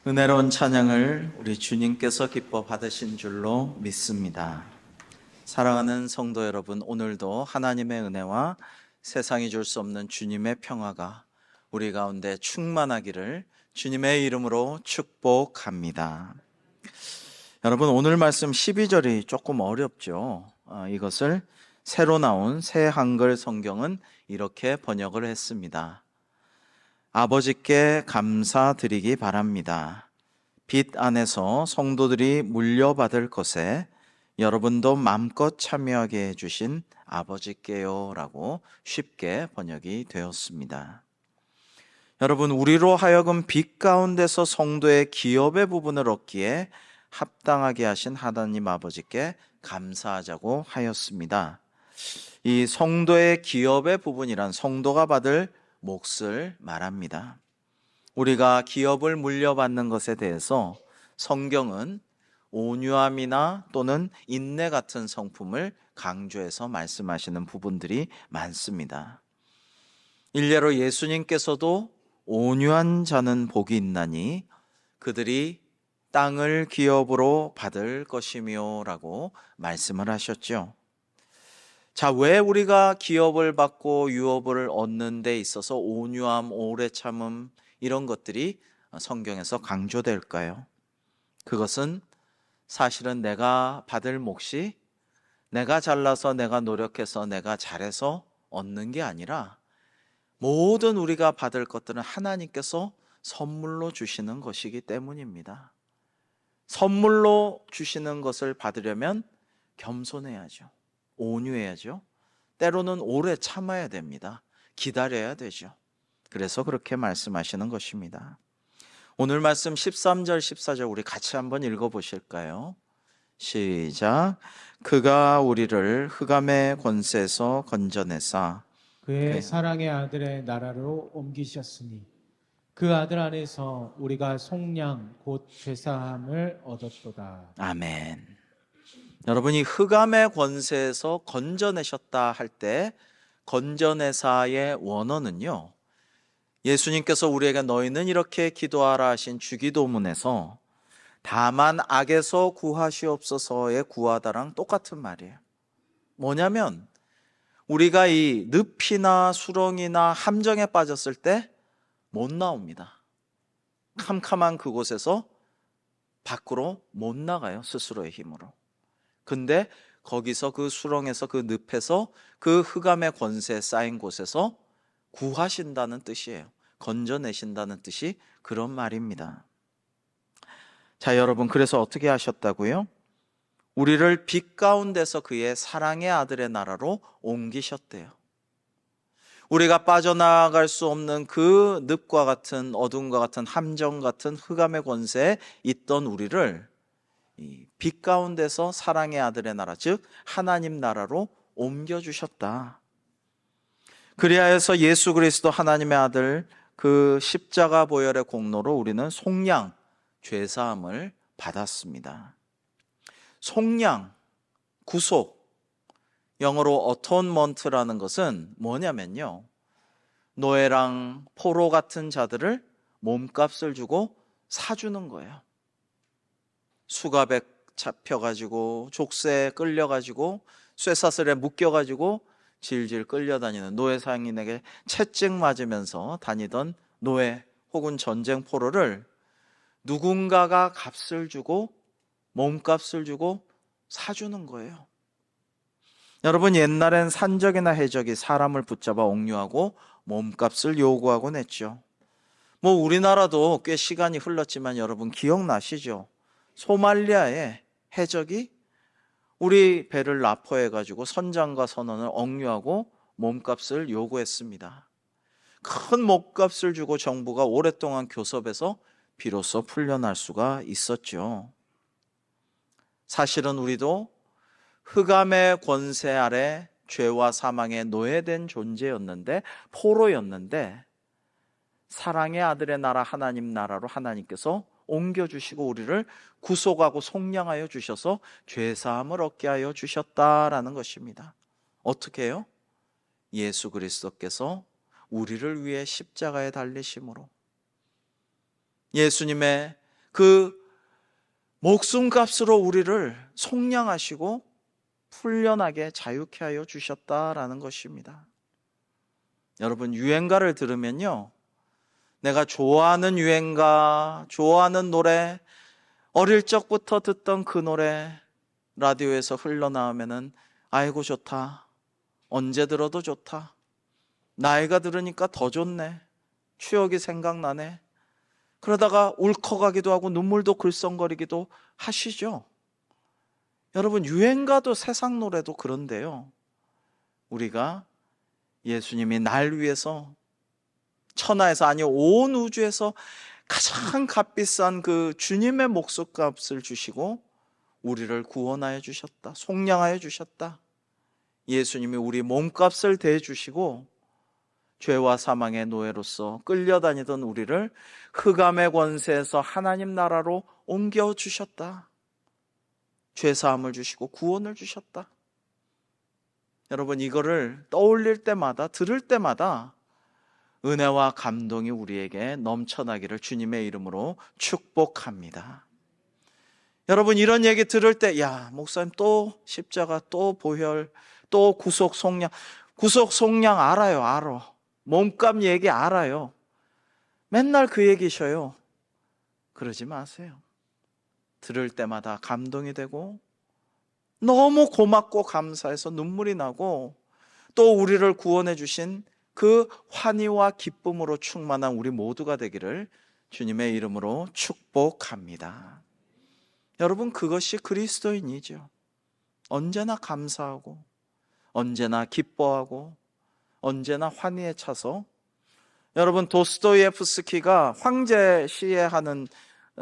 은혜로운 찬양을 우리 주님께서 기뻐 받으신 줄로 믿습니다. 사랑하는 성도 여러분, 오늘도 하나님의 은혜와 세상이 줄 수 없는 주님의 평화가 우리 가운데 충만하기를 주님의 이름으로 축복합니다. 여러분, 오늘 말씀 12절이 조금 어렵죠. 이것을 새로 나온 새 한글 성경은 이렇게 번역을 했습니다. 아버지께 감사드리기 바랍니다. 빛 안에서 성도들이 물려받을 것에 여러분도 마음껏 참여하게 해주신 아버지께요 라고 쉽게 번역이 되었습니다. 여러분, 우리로 하여금 빛 가운데서 성도의 기업의 부분을 얻기에 합당하게 하신 하나님 아버지께 감사하자고 하였습니다. 이 성도의 기업의 부분이란 성도가 받을 몫을 말합니다. 우리가 기업을 물려받는 것에 대해서 성경은 온유함이나 또는 인내 같은 성품을 강조해서 말씀하시는 부분들이 많습니다. 일례로 예수님께서도 온유한 자는 복이 있나니 그들이 땅을 기업으로 받을 것이며 라고 말씀을 하셨죠. 자, 왜 우리가 기업을 받고 유업을 얻는 데 있어서 온유함, 오래 참음 이런 것들이 성경에서 강조될까요? 그것은 사실은 내가 받을 몫이 내가 잘나서 내가 노력해서 내가 잘해서 얻는 게 아니라 모든 우리가 받을 것들은 하나님께서 선물로 주시는 것이기 때문입니다. 선물로 주시는 것을 받으려면 겸손해야죠. 온유해야죠. 때로는 오래 참아야 됩니다. 기다려야 되죠. 그래서 그렇게 말씀하시는 것입니다. 오늘 말씀 13절 14절 우리 같이 한번 읽어보실까요? 시작. 그가 우리를 흑암의 권세에서 건져내사 그의 사랑의 아들의 나라로 옮기셨으니 그 아들 안에서 우리가 속량 곧 죄사함을 얻었도다. 아멘. 여러분이 흑암의 권세에서 건져내셨다 할 때 건져내사의 원어는요, 예수님께서 우리에게 너희는 이렇게 기도하라 하신 주기도문에서 다만 악에서 구하시옵소서의 구하다랑 똑같은 말이에요. 뭐냐면 우리가 이 늪이나 수렁이나 함정에 빠졌을 때 못 나옵니다. 캄캄한 그곳에서 밖으로 못 나가요, 스스로의 힘으로. 근데 거기서 그 수렁에서 그 늪에서 그 흑암의 권세에 쌓인 곳에서 구하신다는 뜻이에요. 건져내신다는 뜻이 그런 말입니다. 자, 여러분, 그래서 어떻게 하셨다고요? 우리를 빛 가운데서 그의 사랑의 아들의 나라로 옮기셨대요. 우리가 빠져나갈 수 없는 그 늪과 같은 어둠과 같은 함정 같은 흑암의 권세에 있던 우리를 이 빛 가운데서 사랑의 아들의 나라, 즉 하나님 나라로 옮겨주셨다. 그리하여서 예수 그리스도 하나님의 아들 그 십자가 보혈의 공로로 우리는 속량, 죄사함을 받았습니다. 속량, 구속, 영어로 atonement라는 것은 뭐냐면요, 노예랑 포로 같은 자들을 몸값을 주고 사주는 거예요. 수갑에 잡혀가지고 족쇄에 끌려가지고 쇠사슬에 묶여가지고 질질 끌려다니는 노예 상인에게 채찍 맞으면서 다니던 노예 혹은 전쟁 포로를 누군가가 값을 주고 몸값을 주고 사주는 거예요. 여러분, 옛날엔 산적이나 해적이 사람을 붙잡아 옥류하고 몸값을 요구하곤 했죠. 뭐 우리나라도 꽤 시간이 흘렀지만 여러분 기억나시죠? 소말리아의 해적이 우리 배를 납포해가지고 선장과 선원을 억류하고 몸값을 요구했습니다. 큰 몸값을 주고 정부가 오랫동안 교섭해서 비로소 풀려날 수가 있었죠. 사실은 우리도 흑암의 권세 아래 죄와 사망에 노예된 존재였는데, 포로였는데 사랑의 아들의 나라 하나님 나라로 하나님께서 옮겨주시고 우리를 구속하고 속량하여 주셔서 죄사함을 얻게 하여 주셨다라는 것입니다. 어떻게 해요? 예수 그리스도께서 우리를 위해 십자가에 달리심으로, 예수님의 그 목숨값으로 우리를 속량하시고 훈련하게 자유케 하여 주셨다라는 것입니다. 여러분, 유행가를 들으면요, 내가 좋아하는 유행가, 좋아하는 노래, 어릴 적부터 듣던 그 노래 라디오에서 흘러나오면은 아이고 좋다, 언제 들어도 좋다, 나이가 들으니까 더 좋네, 추억이 생각나네, 그러다가 울컥하기도 하고 눈물도 글썽거리기도 하시죠. 여러분, 유행가도 세상 노래도 그런데요, 우리가 예수님이 날 위해서 천하에서, 아니 온 우주에서 가장 값비싼 그 주님의 목숨값을 주시고 우리를 구원하여 주셨다, 속량하여 주셨다. 예수님이 우리 몸값을 대주시고 죄와 사망의 노예로서 끌려다니던 우리를 흑암의 권세에서 하나님 나라로 옮겨주셨다. 죄사함을 주시고 구원을 주셨다. 여러분, 이거를 떠올릴 때마다, 들을 때마다 은혜와 감동이 우리에게 넘쳐나기를 주님의 이름으로 축복합니다. 여러분, 이런 얘기 들을 때, 야, 목사님 또 십자가, 또 보혈, 또 구속 속량. 구속 속량 알아요, 알아. 몸값 얘기 알아요. 맨날 그 얘기셔요. 그러지 마세요. 들을 때마다 감동이 되고 너무 고맙고 감사해서 눈물이 나고, 또 우리를 구원해 주신 그 환희와 기쁨으로 충만한 우리 모두가 되기를 주님의 이름으로 축복합니다. 여러분, 그것이 그리스도인이죠. 언제나 감사하고 언제나 기뻐하고 언제나 환희에 차서, 여러분, 도스토예프스키가 황제 시해하는,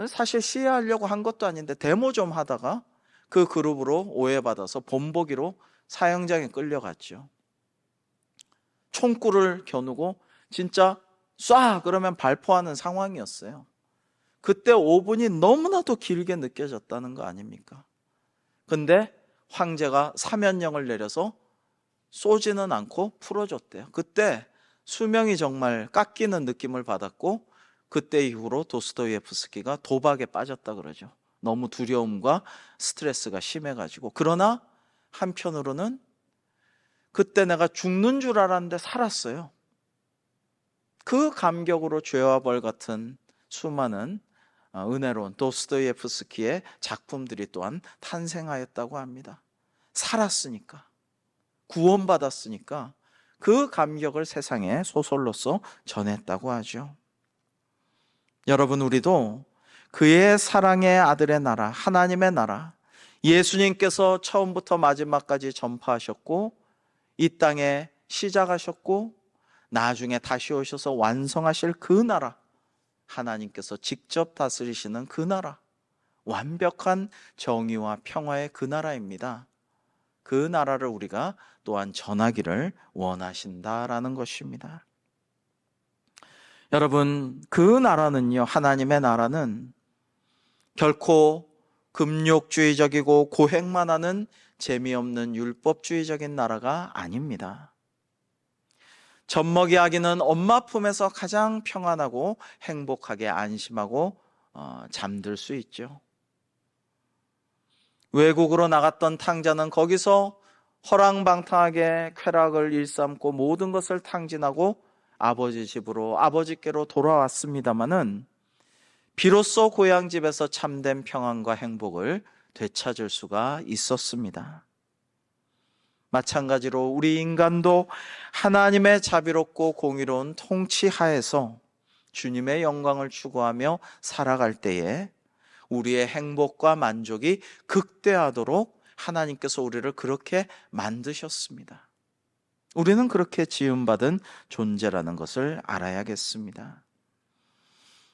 사실 시해하려고 한 것도 아닌데 데모 좀 하다가 그 그룹으로 오해받아서 본보기로 사형장에 끌려갔죠. 총구를 겨누고 진짜 쏴 그러면 발포하는 상황이었어요. 그때 5분이 너무나도 길게 느껴졌다는 거 아닙니까? 근데 황제가 사면령을 내려서 쏘지는 않고 풀어줬대요. 그때 수명이 정말 깎이는 느낌을 받았고, 그때 이후로 도스토예프스키가 도박에 빠졌다 그러죠. 너무 두려움과 스트레스가 심해가지고. 그러나 한편으로는 그때 내가 죽는 줄 알았는데 살았어요. 그 감격으로 죄와 벌 같은 수많은 은혜로운 도스토예프스키의 작품들이 또한 탄생하였다고 합니다. 살았으니까, 구원받았으니까 그 감격을 세상에 소설로서 전했다고 하죠. 여러분, 우리도 그의 사랑의 아들의 나라, 하나님의 나라, 예수님께서 처음부터 마지막까지 전파하셨고 이 땅에 시작하셨고 나중에 다시 오셔서 완성하실 그 나라, 하나님께서 직접 다스리시는 그 나라, 완벽한 정의와 평화의 그 나라입니다. 그 나라를 우리가 또한 전하기를 원하신다라는 것입니다. 여러분, 그 나라는요, 하나님의 나라는 결코 금욕주의적이고 고행만 하는 재미없는 율법주의적인 나라가 아닙니다. 젖먹이 아기는 엄마 품에서 가장 평안하고 행복하게 안심하고 잠들 수 있죠. 외국으로 나갔던 탕자는 거기서 허랑방탕하게 쾌락을 일삼고 모든 것을 탕진하고 아버지 집으로, 아버지께로 돌아왔습니다마는 비로소 고향 집에서 참된 평안과 행복을 되찾을 수가 있었습니다. 마찬가지로 우리 인간도 하나님의 자비롭고 공의로운 통치 하에서 주님의 영광을 추구하며 살아갈 때에 우리의 행복과 만족이 극대화하도록 하나님께서 우리를 그렇게 만드셨습니다. 우리는 그렇게 지음받은 존재라는 것을 알아야겠습니다.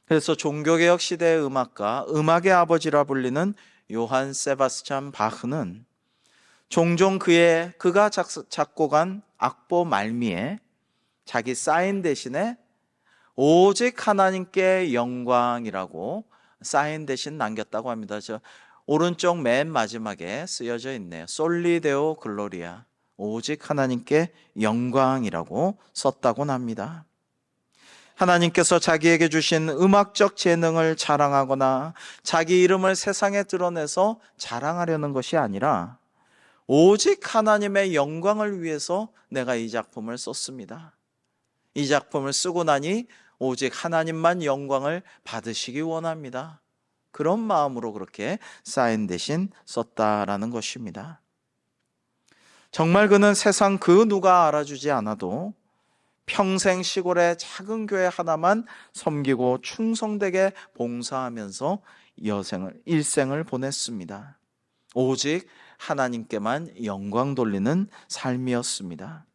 그래서 종교개혁 시대의 음악가, 음악의 아버지라 불리는 요한 세바스찬 바흐는 종종 그가 작곡한 악보 말미에 자기 사인 대신에 오직 하나님께 영광이라고 사인 대신 남겼다고 합니다. 저 오른쪽 맨 마지막에 쓰여져 있네요. 솔리 데오 글로리아, 오직 하나님께 영광이라고 썼다고 합니다. 하나님께서 자기에게 주신 음악적 재능을 자랑하거나 자기 이름을 세상에 드러내서 자랑하려는 것이 아니라 오직 하나님의 영광을 위해서 내가 이 작품을 썼습니다. 이 작품을 쓰고 나니 오직 하나님만 영광을 받으시기 원합니다. 그런 마음으로 그렇게 사인 대신 썼다라는 것입니다. 정말 그는 세상 그 누가 알아주지 않아도 평생 시골의 작은 교회 하나만 섬기고 충성되게 봉사하면서 일생을 보냈습니다. 오직 하나님께만 영광 돌리는 삶이었습니다.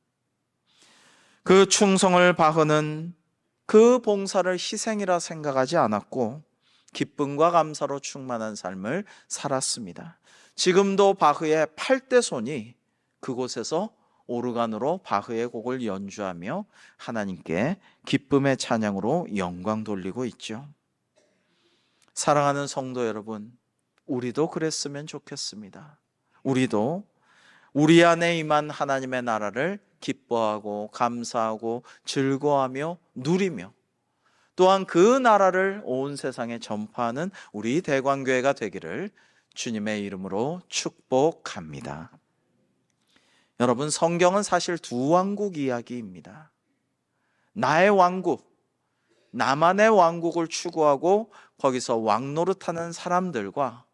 그 충성을 바흐는 그 봉사를 희생이라 생각하지 않았고 기쁨과 감사로 충만한 삶을 살았습니다. 지금도 바흐의 8대 손이 그곳에서 오르간으로 바흐의 곡을 연주하며 하나님께 기쁨의 찬양으로 영광 돌리고 있죠. 사랑하는 성도 여러분, 우리도 그랬으면 좋겠습니다. 우리도 우리 안에 임한 하나님의 나라를 기뻐하고 감사하고 즐거워하며 누리며 또한 그 나라를 온 세상에 전파하는 우리 대광교회가 되기를 주님의 이름으로 축복합니다. 여러분, 성경은 사실 두 왕국 이야기입니다. 나의 왕국, 나만의 왕국을 추구하고 거기서 왕노릇하는 사람들과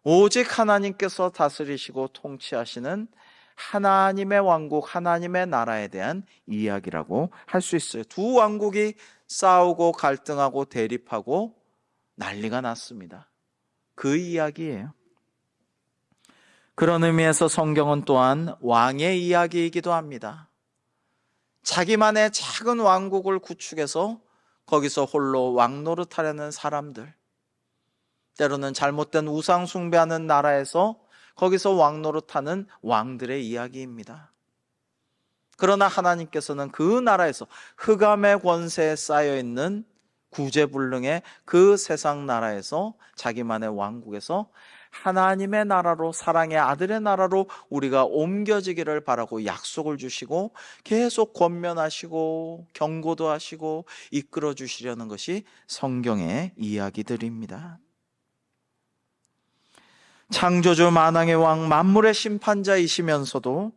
오직 하나님께서 다스리시고 통치하시는 하나님의 왕국, 하나님의 나라에 대한 이야기라고 할 수 있어요. 두 왕국이 싸우고 갈등하고 대립하고 난리가 났습니다. 그 이야기예요. 그런 의미에서 성경은 또한 왕의 이야기이기도 합니다. 자기만의 작은 왕국을 구축해서 거기서 홀로 왕노릇하려는 사람들, 때로는 잘못된 우상 숭배하는 나라에서 거기서 왕노릇하는 왕들의 이야기입니다. 그러나 하나님께서는 그 나라에서 흑암의 권세에 쌓여있는 구제불능의 그 세상 나라에서 자기만의 왕국에서 하나님의 나라로, 사랑의 아들의 나라로 우리가 옮겨지기를 바라고 약속을 주시고 계속 권면하시고 경고도 하시고 이끌어 주시려는 것이 성경의 이야기들입니다. 창조주 만왕의 왕, 만물의 심판자이시면서도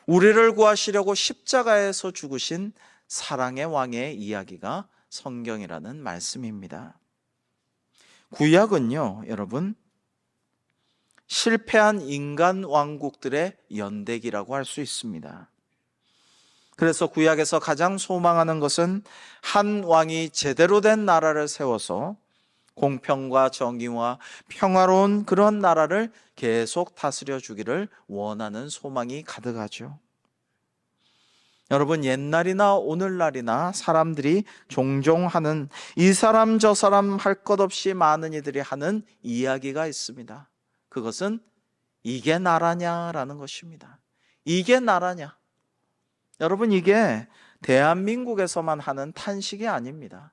우리를 구하시려고 십자가에서 죽으신 사랑의 왕의 이야기가 성경이라는 말씀입니다. 구약은요, 여러분, 실패한 인간 왕국들의 연대기라고 할 수 있습니다. 그래서 구약에서 가장 소망하는 것은 한 왕이 제대로 된 나라를 세워서 공평과 정의와 평화로운 그런 나라를 계속 다스려 주기를 원하는 소망이 가득하죠. 여러분, 옛날이나 오늘날이나 사람들이 종종 하는 이 사람 저 사람 할 것 없이 많은 이들이 하는 이야기가 있습니다. 그것은 이게 나라냐라는 것입니다. 이게 나라냐? 여러분, 이게 대한민국에서만 하는 탄식이 아닙니다.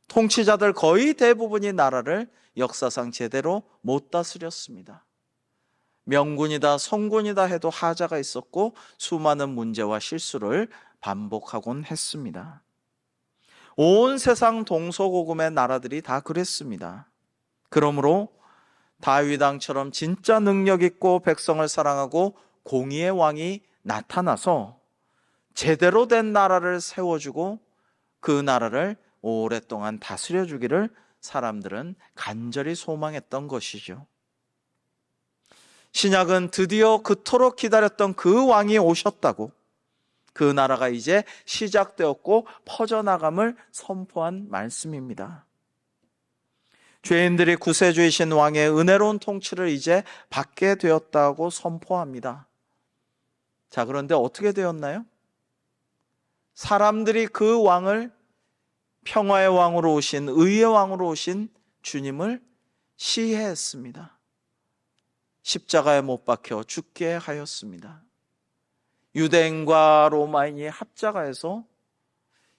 통치자들 거의 대부분이 나라를 역사상 제대로 못 다스렸습니다. 명군이다 성군이다 해도 하자가 있었고 수많은 문제와 실수를 반복하곤 했습니다. 온 세상 동서고금의 나라들이 다 그랬습니다. 그러므로 다윗 왕처럼 진짜 능력 있고 백성을 사랑하고 공의의 왕이 나타나서 제대로 된 나라를 세워주고 그 나라를 오랫동안 다스려 주기를 사람들은 간절히 소망했던 것이죠. 신약은 드디어 그토록 기다렸던 그 왕이 오셨다고, 그 나라가 이제 시작되었고 퍼져나감을 선포한 말씀입니다. 죄인들이 구세주이신 왕의 은혜로운 통치를 이제 받게 되었다고 선포합니다. 자, 그런데 어떻게 되었나요? 사람들이 그 왕을, 평화의 왕으로 오신, 의의 왕으로 오신 주님을 시해했습니다. 십자가에 못 박혀 죽게 하였습니다. 유대인과 로마인이 합작하여서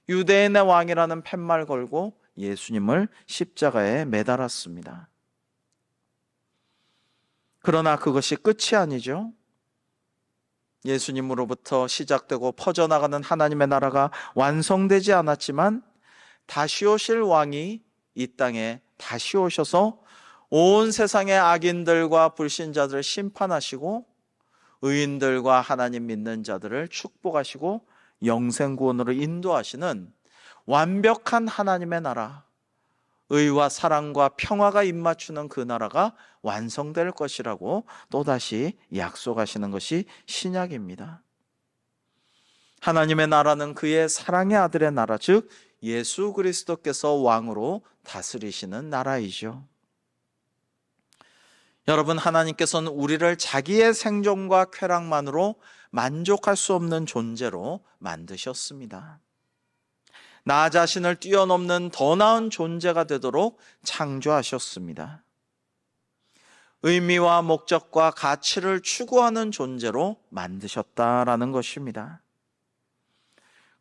유대인의 왕이라는 팻말 걸고 예수님을 십자가에 매달았습니다. 그러나 그것이 끝이 아니죠. 예수님으로부터 시작되고 퍼져나가는 하나님의 나라가 완성되지 않았지만 다시 오실 왕이 이 땅에 다시 오셔서 온 세상의 악인들과 불신자들을 심판하시고 의인들과 하나님 믿는 자들을 축복하시고 영생구원으로 인도하시는 완벽한 하나님의 나라, 의와 사랑과 평화가 입맞추는 그 나라가 완성될 것이라고 또다시 약속하시는 것이 신약입니다. 하나님의 나라는 그의 사랑의 아들의 나라, 즉 예수 그리스도께서 왕으로 다스리시는 나라이죠. 여러분, 하나님께서는 우리를 자기의 생존과 쾌락만으로 만족할 수 없는 존재로 만드셨습니다. 나 자신을 뛰어넘는 더 나은 존재가 되도록 창조하셨습니다. 의미와 목적과 가치를 추구하는 존재로 만드셨다라는 것입니다.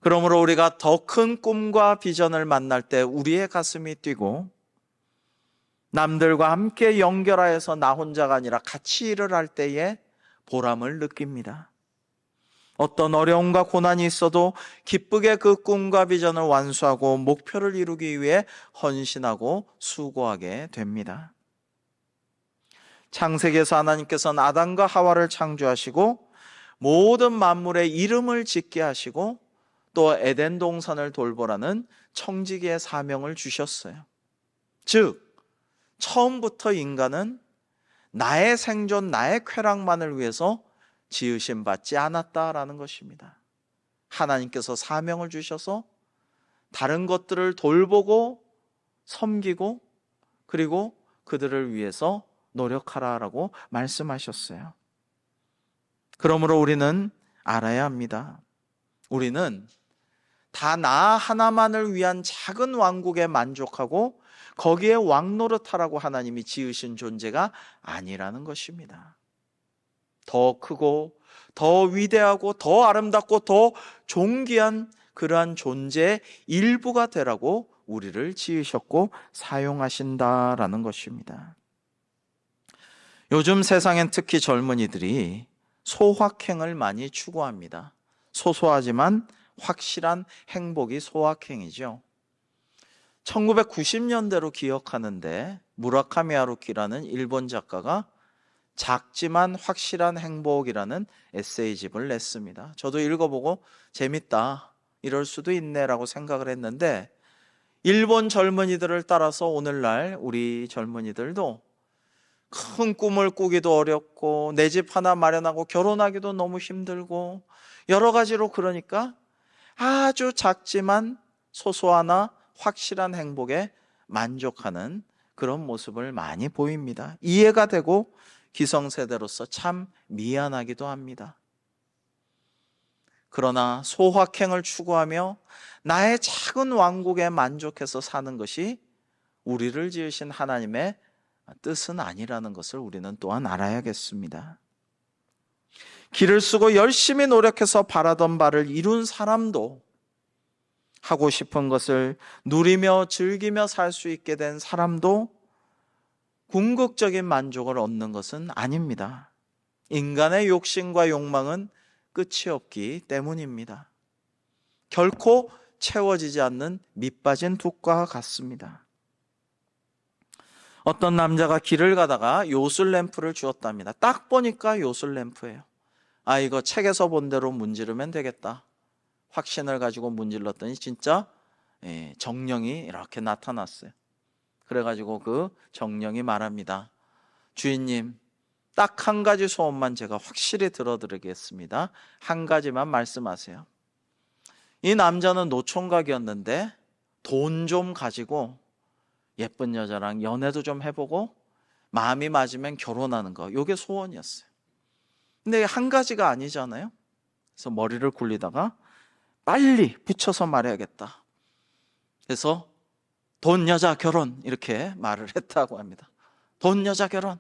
그러므로 우리가 더 큰 꿈과 비전을 만날 때 우리의 가슴이 뛰고 남들과 함께 연결하여서 나 혼자가 아니라 같이 일을 할 때에 보람을 느낍니다. 어떤 어려움과 고난이 있어도 기쁘게 그 꿈과 비전을 완수하고 목표를 이루기 위해 헌신하고 수고하게 됩니다. 창세기에서 하나님께서는 아담과 하와를 창조하시고 모든 만물의 이름을 짓게 하시고 또 에덴 동산을 돌보라는 청지기의 사명을 주셨어요. 즉 처음부터 인간은 나의 생존, 나의 쾌락만을 위해서 지으심 받지 않았다라는 것입니다. 하나님께서 사명을 주셔서 다른 것들을 돌보고 섬기고 그리고 그들을 위해서 노력하라라고 말씀하셨어요. 그러므로 우리는 알아야 합니다. 우리는 다 나 하나만을 위한 작은 왕국에 만족하고 거기에 왕노릇하라고 하나님이 지으신 존재가 아니라는 것입니다. 더 크고 더 위대하고 더 아름답고 더 존귀한 그러한 존재의 일부가 되라고 우리를 지으셨고 사용하신다라는 것입니다. 요즘 세상엔 특히 젊은이들이 소확행을 많이 추구합니다. 소소하지만 확실한 행복이 소확행이죠. 1990년대로 기억하는데 무라카미 하루키라는 일본 작가가 작지만 확실한 행복이라는 에세이집을 냈습니다. 저도 읽어보고 재밌다, 이럴 수도 있네라고 생각을 했는데 일본 젊은이들을 따라서 오늘날 우리 젊은이들도 큰 꿈을 꾸기도 어렵고 내 집 하나 마련하고 결혼하기도 너무 힘들고 여러 가지로 그러니까 아주 작지만 소소하나 확실한 행복에 만족하는 그런 모습을 많이 보입니다. 이해가 되고 기성세대로서 참 미안하기도 합니다. 그러나 소확행을 추구하며 나의 작은 왕국에 만족해서 사는 것이 우리를 지으신 하나님의 뜻은 아니라는 것을 우리는 또한 알아야겠습니다. 길을 쓰고 열심히 노력해서 바라던 바를 이룬 사람도 하고 싶은 것을 누리며 즐기며 살 수 있게 된 사람도 궁극적인 만족을 얻는 것은 아닙니다. 인간의 욕심과 욕망은 끝이 없기 때문입니다. 결코 채워지지 않는 밑빠진 둑과 같습니다. 어떤 남자가 길을 가다가 요술램프를 주었답니다. 딱 보니까 요술램프예요. 아, 이거 책에서 본 대로 문지르면 되겠다. 확신을 가지고 문질렀더니 진짜 정령이 이렇게 나타났어요. 그래가지고 그 정령이 말합니다. 주인님, 딱 한 가지 소원만 제가 확실히 들어드리겠습니다. 한 가지만 말씀하세요. 이 남자는 노총각이었는데 돈 좀 가지고 예쁜 여자랑 연애도 좀 해보고 마음이 맞으면 결혼하는 거, 이게 소원이었어요. 근데 한 가지가 아니잖아요. 그래서 머리를 굴리다가 빨리 붙여서 말해야겠다. 그래서 돈, 여자, 결혼, 이렇게 말을 했다고 합니다. 돈, 여자, 결혼.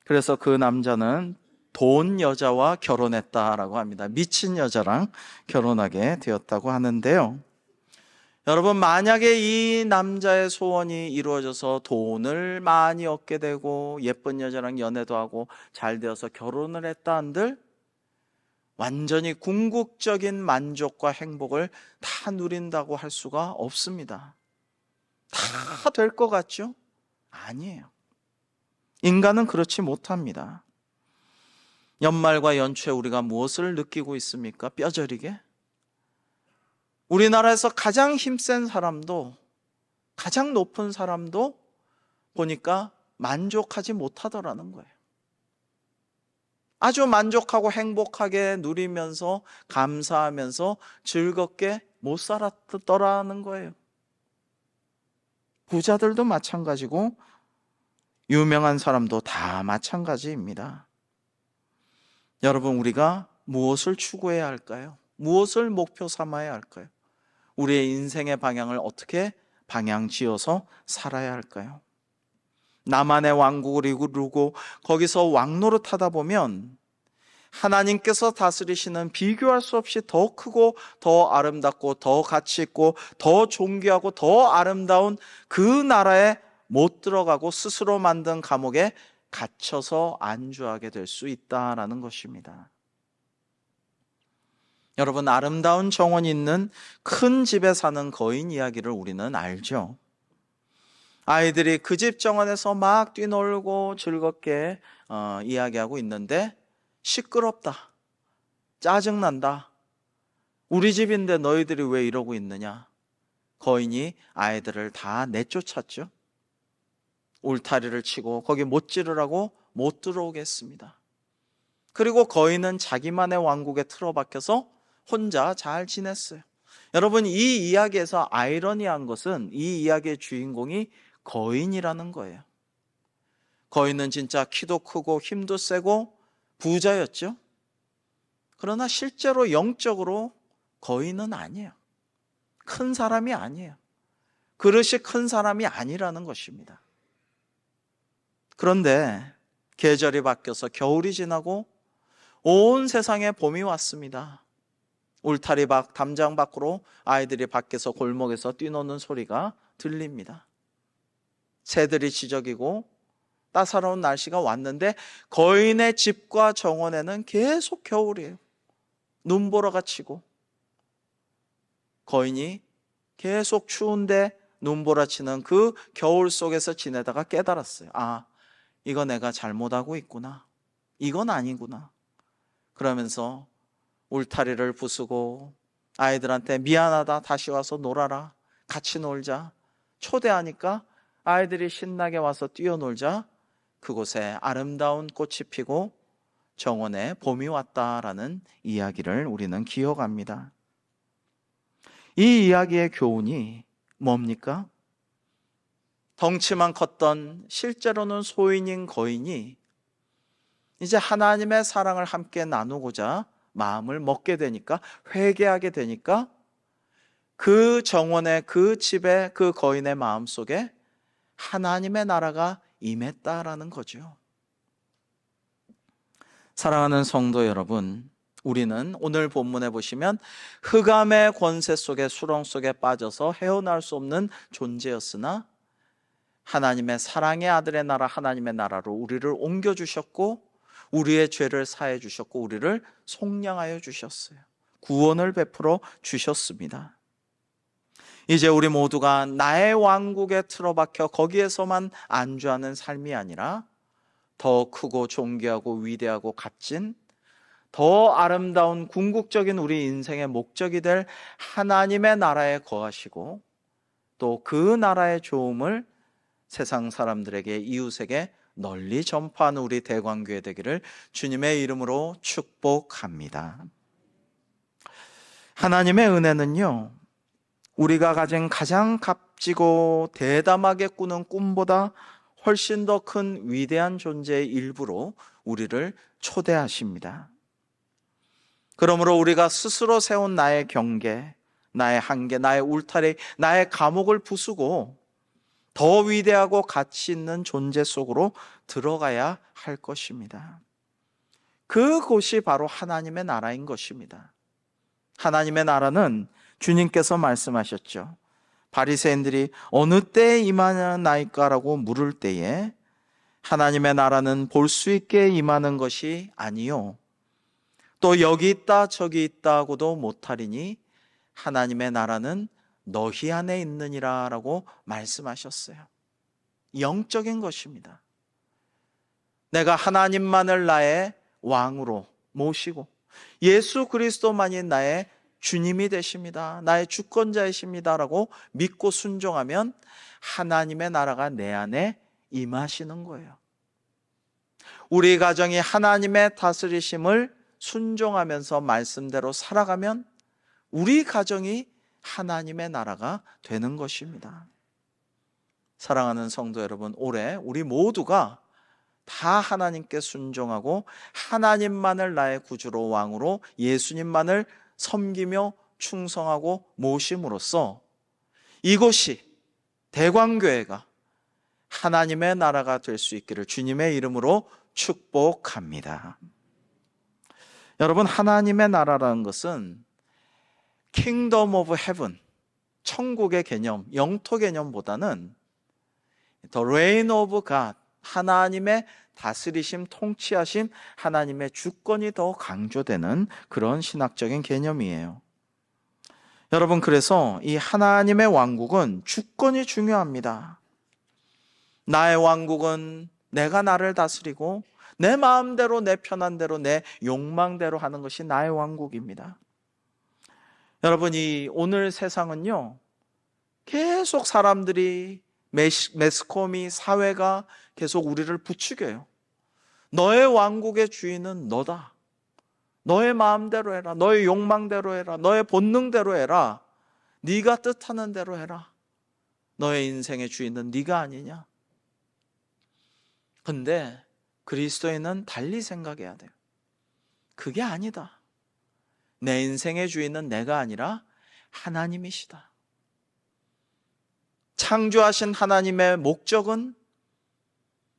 그래서 그 남자는 돈 여자와 결혼했다라고 합니다. 미친 여자랑 결혼하게 되었다고 하는데요. 여러분, 만약에 이 남자의 소원이 이루어져서 돈을 많이 얻게 되고 예쁜 여자랑 연애도 하고 잘 되어서 결혼을 했다 한들 완전히 궁극적인 만족과 행복을 다 누린다고 할 수가 없습니다. 다 될 것 같죠? 아니에요. 인간은 그렇지 못합니다. 연말과 연초에 우리가 무엇을 느끼고 있습니까? 뼈저리게? 우리나라에서 가장 힘센 사람도, 가장 높은 사람도 보니까 만족하지 못하더라는 거예요. 아주 만족하고 행복하게 누리면서 감사하면서 즐겁게 못 살았더라는 거예요. 부자들도 마찬가지고 유명한 사람도 다 마찬가지입니다. 여러분, 우리가 무엇을 추구해야 할까요? 무엇을 목표 삼아야 할까요? 우리의 인생의 방향을 어떻게 방향 지어서 살아야 할까요? 나만의 왕국을 이루고 거기서 왕노릇하다 보면 하나님께서 다스리시는 비교할 수 없이 더 크고 더 아름답고 더 가치 있고 더 존귀하고 더 아름다운 그 나라에 못 들어가고 스스로 만든 감옥에 갇혀서 안주하게 될 수 있다라는 것입니다. 여러분, 아름다운 정원이 있는 큰 집에 사는 거인 이야기를 우리는 알죠. 아이들이 그 집 정원에서 막 뛰놀고 즐겁게 이야기하고 있는데 시끄럽다, 짜증난다, 우리 집인데 너희들이 왜 이러고 있느냐. 거인이 아이들을 다 내쫓았죠. 울타리를 치고 거기 못 지르라고 못 들어오게 했습니다. 그리고 거인은 자기만의 왕국에 틀어박혀서 혼자 잘 지냈어요. 여러분, 이 이야기에서 아이러니한 것은 이 이야기의 주인공이 거인이라는 거예요. 거인은 진짜 키도 크고 힘도 세고 부자였죠. 그러나 실제로 영적으로 거인은 아니에요. 큰 사람이 아니에요. 그릇이 큰 사람이 아니라는 것입니다. 그런데 계절이 바뀌어서 겨울이 지나고 온 세상에 봄이 왔습니다. 울타리 밖 담장 밖으로 아이들이 밖에서 골목에서 뛰노는 소리가 들립니다. 새들이 지저귀고 따사로운 날씨가 왔는데 거인의 집과 정원에는 계속 겨울이에요. 눈보라가 치고 거인이 계속 추운데 눈보라 치는 그 겨울 속에서 지내다가 깨달았어요. 아, 이거 내가 잘못하고 있구나. 이건 아니구나. 그러면서 울타리를 부수고 아이들한테 미안하다, 다시 와서 놀아라, 같이 놀자 초대하니까 아이들이 신나게 와서 뛰어놀자 그곳에 아름다운 꽃이 피고 정원에 봄이 왔다라는 이야기를 우리는 기억합니다. 이 이야기의 교훈이 뭡니까? 덩치만 컸던 실제로는 소인인 거인이 이제 하나님의 사랑을 함께 나누고자 마음을 먹게 되니까, 회개하게 되니까 그 정원의 그 집에 그 거인의 마음속에 하나님의 나라가 임했다라는 거죠. 사랑하는 성도 여러분, 우리는 오늘 본문에 보시면 흑암의 권세 속에, 수렁 속에 빠져서 헤어나올 수 없는 존재였으나 하나님의 사랑의 아들의 나라, 하나님의 나라로 우리를 옮겨주셨고 우리의 죄를 사해 주셨고 우리를 속량하여 주셨어요. 구원을 베풀어 주셨습니다. 이제 우리 모두가 나의 왕국에 틀어박혀 거기에서만 안주하는 삶이 아니라 더 크고 존귀하고 위대하고 값진, 더 아름다운 궁극적인 우리 인생의 목적이 될 하나님의 나라에 거하시고 또 그 나라의 좋음을 세상 사람들에게, 이웃에게 널리 전파하는 우리 대광교회 되기를 주님의 이름으로 축복합니다. 하나님의 은혜는요, 우리가 가진 가장 값지고 대담하게 꾸는 꿈보다 훨씬 더 큰 위대한 존재의 일부로 우리를 초대하십니다. 그러므로 우리가 스스로 세운 나의 경계, 나의 한계, 나의 울타리, 나의 감옥을 부수고 더 위대하고 가치 있는 존재 속으로 들어가야 할 것입니다. 그곳이 바로 하나님의 나라인 것입니다. 하나님의 나라는 주님께서 말씀하셨죠. 바리새인들이 어느 때에 임하나이까라고 물을 때에 하나님의 나라는 볼 수 있게 임하는 것이 아니요 또 여기 있다 저기 있다고도 못하리니 하나님의 나라는 너희 안에 있느니라 라고 말씀하셨어요. 영적인 것입니다. 내가 하나님만을 나의 왕으로 모시고 예수 그리스도만이 나의 주님이 되십니다. 나의 주권자이십니다 라고 믿고 순종하면 하나님의 나라가 내 안에 임하시는 거예요. 우리 가정이 하나님의 다스리심을 순종하면서 말씀대로 살아가면 우리 가정이 하나님의 나라가 되는 것입니다. 사랑하는 성도 여러분, 올해 우리 모두가 다 하나님께 순종하고 하나님만을 나의 구주로 왕으로 예수님만을 섬기며 충성하고 모심으로써 이곳이 대광교회가 하나님의 나라가 될 수 있기를 주님의 이름으로 축복합니다. 여러분, 하나님의 나라라는 것은 Kingdom of Heaven, 천국의 개념, 영토 개념보다는 The Reign of God, 하나님의 다스리심, 통치하심, 하나님의 주권이 더 강조되는 그런 신학적인 개념이에요. 여러분, 그래서 이 하나님의 왕국은 주권이 중요합니다. 나의 왕국은 내가 나를 다스리고 내 마음대로, 내 편한 대로, 내 욕망대로 하는 것이 나의 왕국입니다. 여러분, 이 오늘 세상은요, 계속 사람들이 매스컴이, 사회가 계속 우리를 부추겨요. 너의 왕국의 주인은 너다. 너의 마음대로 해라. 너의 욕망대로 해라. 너의 본능대로 해라. 네가 뜻하는 대로 해라. 너의 인생의 주인은 네가 아니냐? 근데 그리스도인은 달리 생각해야 돼요. 그게 아니다. 내 인생의 주인은 내가 아니라 하나님이시다. 창조하신 하나님의 목적은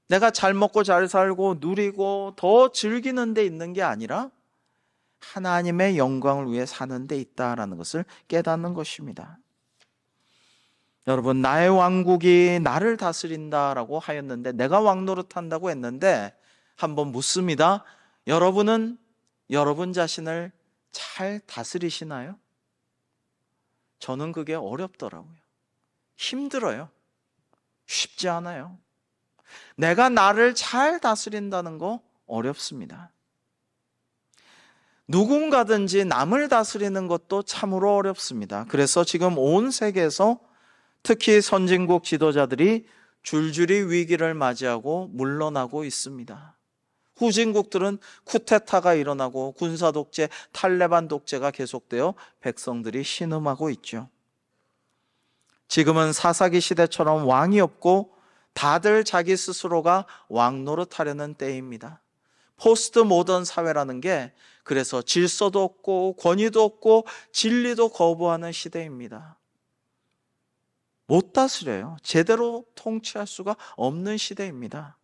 내가 잘 먹고 잘 살고 누리고 더 즐기는 데 있는 게 아니라 하나님의 영광을 위해 사는 데 있다라는 것을 깨닫는 것입니다. 여러분, 나의 왕국이 나를 다스린다라고 하였는데, 내가 왕 노릇한다고 했는데 한번 묻습니다. 여러분은 여러분 자신을 잘 다스리시나요? 저는 그게 어렵더라고요. 힘들어요. 쉽지 않아요. 내가 나를 잘 다스린다는 거 어렵습니다. 누군가든지 남을 다스리는 것도 참으로 어렵습니다. 그래서 지금 온 세계에서 특히 선진국 지도자들이 줄줄이 위기를 맞이하고 물러나고 있습니다. 후진국들은 쿠데타가 일어나고 군사 독재, 탈레반 독재가 계속되어 백성들이 신음하고 있죠. 지금은 사사기 시대처럼 왕이 없고 다들 자기 스스로가 왕 노릇하려는 때입니다. 포스트 모던 사회라는 게 그래서 질서도 없고 권위도 없고 진리도 거부하는 시대입니다. 못 다스려요. 제대로 통치할 수가 없는 시대입니다.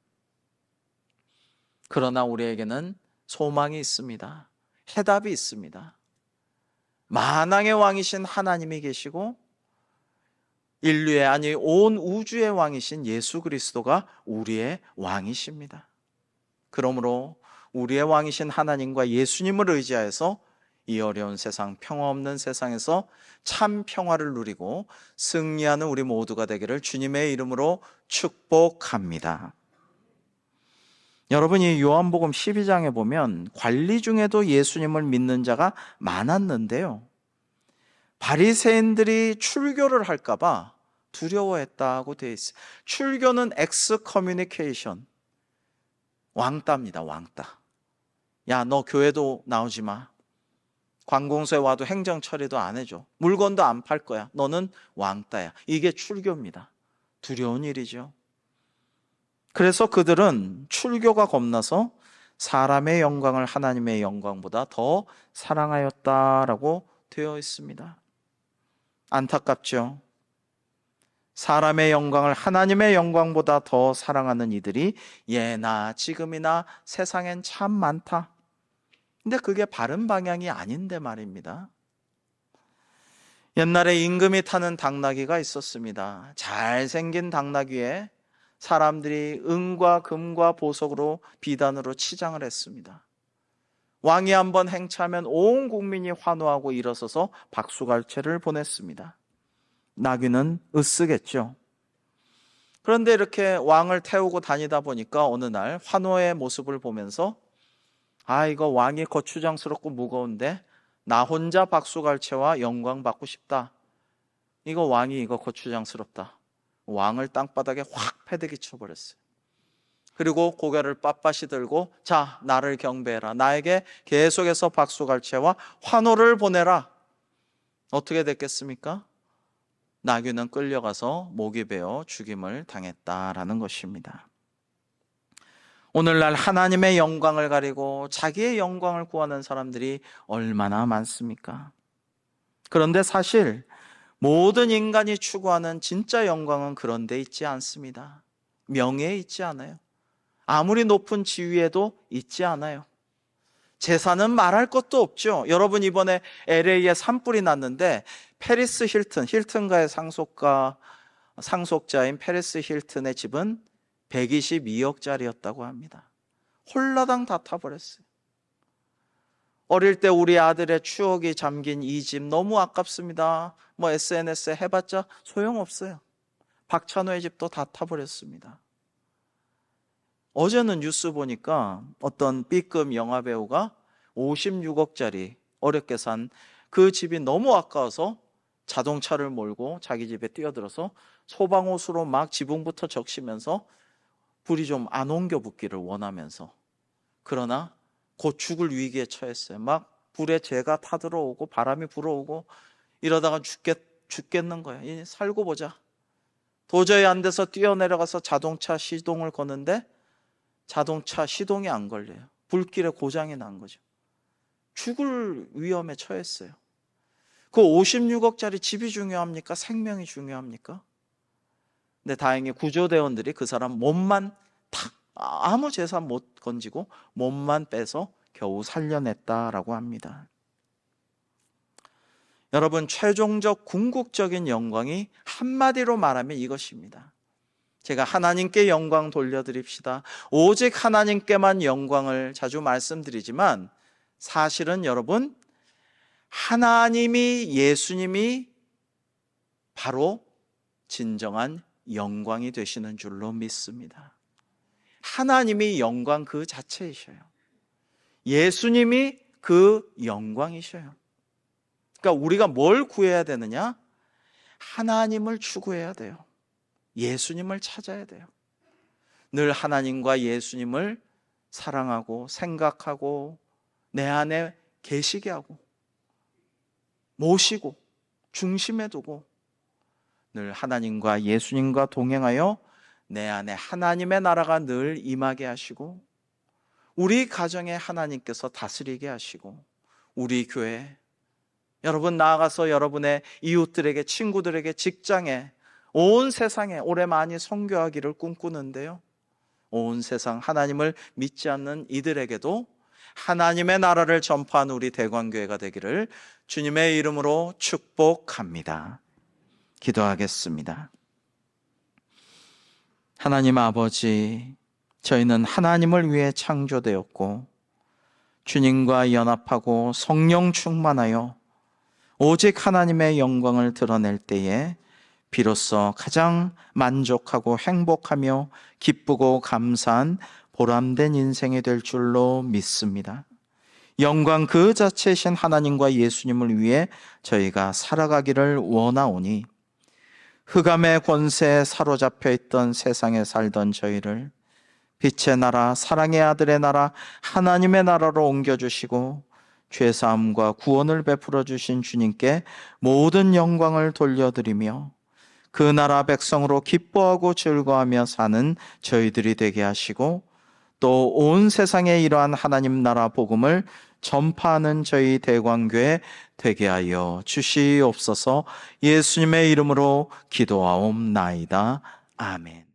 그러나 우리에게는 소망이 있습니다. 해답이 있습니다. 만왕의 왕이신 하나님이 계시고 인류의, 아니 온 우주의 왕이신 예수 그리스도가 우리의 왕이십니다. 그러므로 우리의 왕이신 하나님과 예수님을 의지하여서 이 어려운 세상, 평화 없는 세상에서 참 평화를 누리고 승리하는 우리 모두가 되기를 주님의 이름으로 축복합니다. 여러분이 요한복음 12장에 보면 관리 중에도 예수님을 믿는 자가 많았는데요, 바리새인들이 출교를 할까 봐 두려워했다고 되어 있어요. 출교는 엑스커뮤니케이션, 왕따입니다. 왕따. 야, 너 교회도 나오지 마. 관공서에 와도 행정 처리도 안 해줘. 물건도 안 팔 거야. 너는 왕따야. 이게 출교입니다. 두려운 일이죠. 그래서 그들은 출교가 겁나서 사람의 영광을 하나님의 영광보다 더 사랑하였다라고 되어 있습니다. 안타깝죠. 사람의 영광을 하나님의 영광보다 더 사랑하는 이들이 예나 지금이나 세상엔 참 많다. 근데 그게 바른 방향이 아닌데 말입니다. 옛날에 임금이 타는 당나귀가 있었습니다. 잘생긴 당나귀에 사람들이 은과 금과 보석으로 비단으로 치장을 했습니다. 왕이 한번 행차하면 온 국민이 환호하고 일어서서 박수갈채를 보냈습니다. 나귀는 으쓰겠죠. 그런데 이렇게 왕을 태우고 다니다 보니까 어느 날 환호의 모습을 보면서 이거 왕이 거추장스럽고 무거운데 나 혼자 박수갈채와 영광 받고 싶다. 이거 왕이 이거 거추장스럽다. 왕을 땅바닥에 확 패대기 쳐버렸어요. 그리고 고개를 빳빳이 들고 자, 나를 경배해라. 나에게 계속해서 박수갈채와 환호를 보내라. 어떻게 됐겠습니까? 나귀는 끌려가서 목이 베어 죽임을 당했다라는 것입니다. 오늘날 하나님의 영광을 가리고 자기의 영광을 구하는 사람들이 얼마나 많습니까? 그런데 사실 모든 인간이 추구하는 진짜 영광은 그런 데 있지 않습니다. 명예에 있지 않아요. 아무리 높은 지위에도 있지 않아요. 재산은 말할 것도 없죠. 여러분 이번에 LA에 산불이 났는데 페리스 힐튼가의 상속자인 페리스 힐튼의 집은 122억짜리였다고 합니다. 홀라당 다 타버렸어요. 어릴 때 우리 아들의 추억이 잠긴 이 집 너무 아깝습니다. SNS에 해봤자 소용없어요. 박찬호의 집도 다 타버렸습니다. 어제는 뉴스 보니까 어떤 B급 영화배우가 56억짜리 어렵게 산 그 집이 너무 아까워서 자동차를 몰고 자기 집에 뛰어들어서 소방호수로 막 지붕부터 적시면서 불이 좀 안 옮겨 붙기를 원하면서, 그러나 곧 죽을 위기에 처했어요. 막 불에 재가 타들어오고 바람이 불어오고 이러다가 죽겠는 거예요. 살고 보자. 도저히 안 돼서 뛰어내려가서 자동차 시동을 거는데 자동차 시동이 안 걸려요. 불길에 고장이 난 거죠. 죽을 위험에 처했어요. 그 56억짜리 집이 중요합니까? 생명이 중요합니까? 근데 다행히 구조대원들이 그 사람 몸만 아무 재산 못 건지고 몸만 빼서 겨우 살려냈다라고 합니다. 여러분, 최종적 궁극적인 영광이 한마디로 말하면 이것입니다. 제가 하나님께 영광 돌려드립시다. 오직 하나님께만 영광을 자주 말씀드리지만 사실은 여러분, 하나님이, 예수님이 바로 진정한 영광이 되시는 줄로 믿습니다. 하나님이 영광 그 자체이셔요. 예수님이 그 영광이셔요. 그러니까 우리가 뭘 구해야 되느냐? 하나님을 추구해야 돼요. 예수님을 찾아야 돼요. 늘 하나님과 예수님을 사랑하고 생각하고 내 안에 계시게 하고 모시고 중심에 두고 늘 하나님과 예수님과 동행하여 내 안에 하나님의 나라가 늘 임하게 하시고 우리 가정에 하나님께서 다스리게 하시고 우리 교회, 여러분 나아가서 여러분의 이웃들에게, 친구들에게, 직장에, 온 세상에 올해 많이 선교하기를 꿈꾸는데요, 온 세상 하나님을 믿지 않는 이들에게도 하나님의 나라를 전파하는 우리 대관교회가 되기를 주님의 이름으로 축복합니다. 기도하겠습니다. 하나님 아버지, 저희는 하나님을 위해 창조되었고 주님과 연합하고 성령 충만하여 오직 하나님의 영광을 드러낼 때에 비로소 가장 만족하고 행복하며 기쁘고 감사한 보람된 인생이 될 줄로 믿습니다. 영광 그 자체이신 하나님과 예수님을 위해 저희가 살아가기를 원하오니 흑암의 권세에 사로잡혀 있던 세상에 살던 저희를 빛의 나라, 사랑의 아들의 나라, 하나님의 나라로 옮겨주시고 죄사함과 구원을 베풀어 주신 주님께 모든 영광을 돌려드리며 그 나라 백성으로 기뻐하고 즐거워하며 사는 저희들이 되게 하시고 또 온 세상에 이러한 하나님 나라 복음을 전파하는 저희 대광교회 되게 하여 주시옵소서. 예수님의 이름으로 기도하옵나이다. 아멘.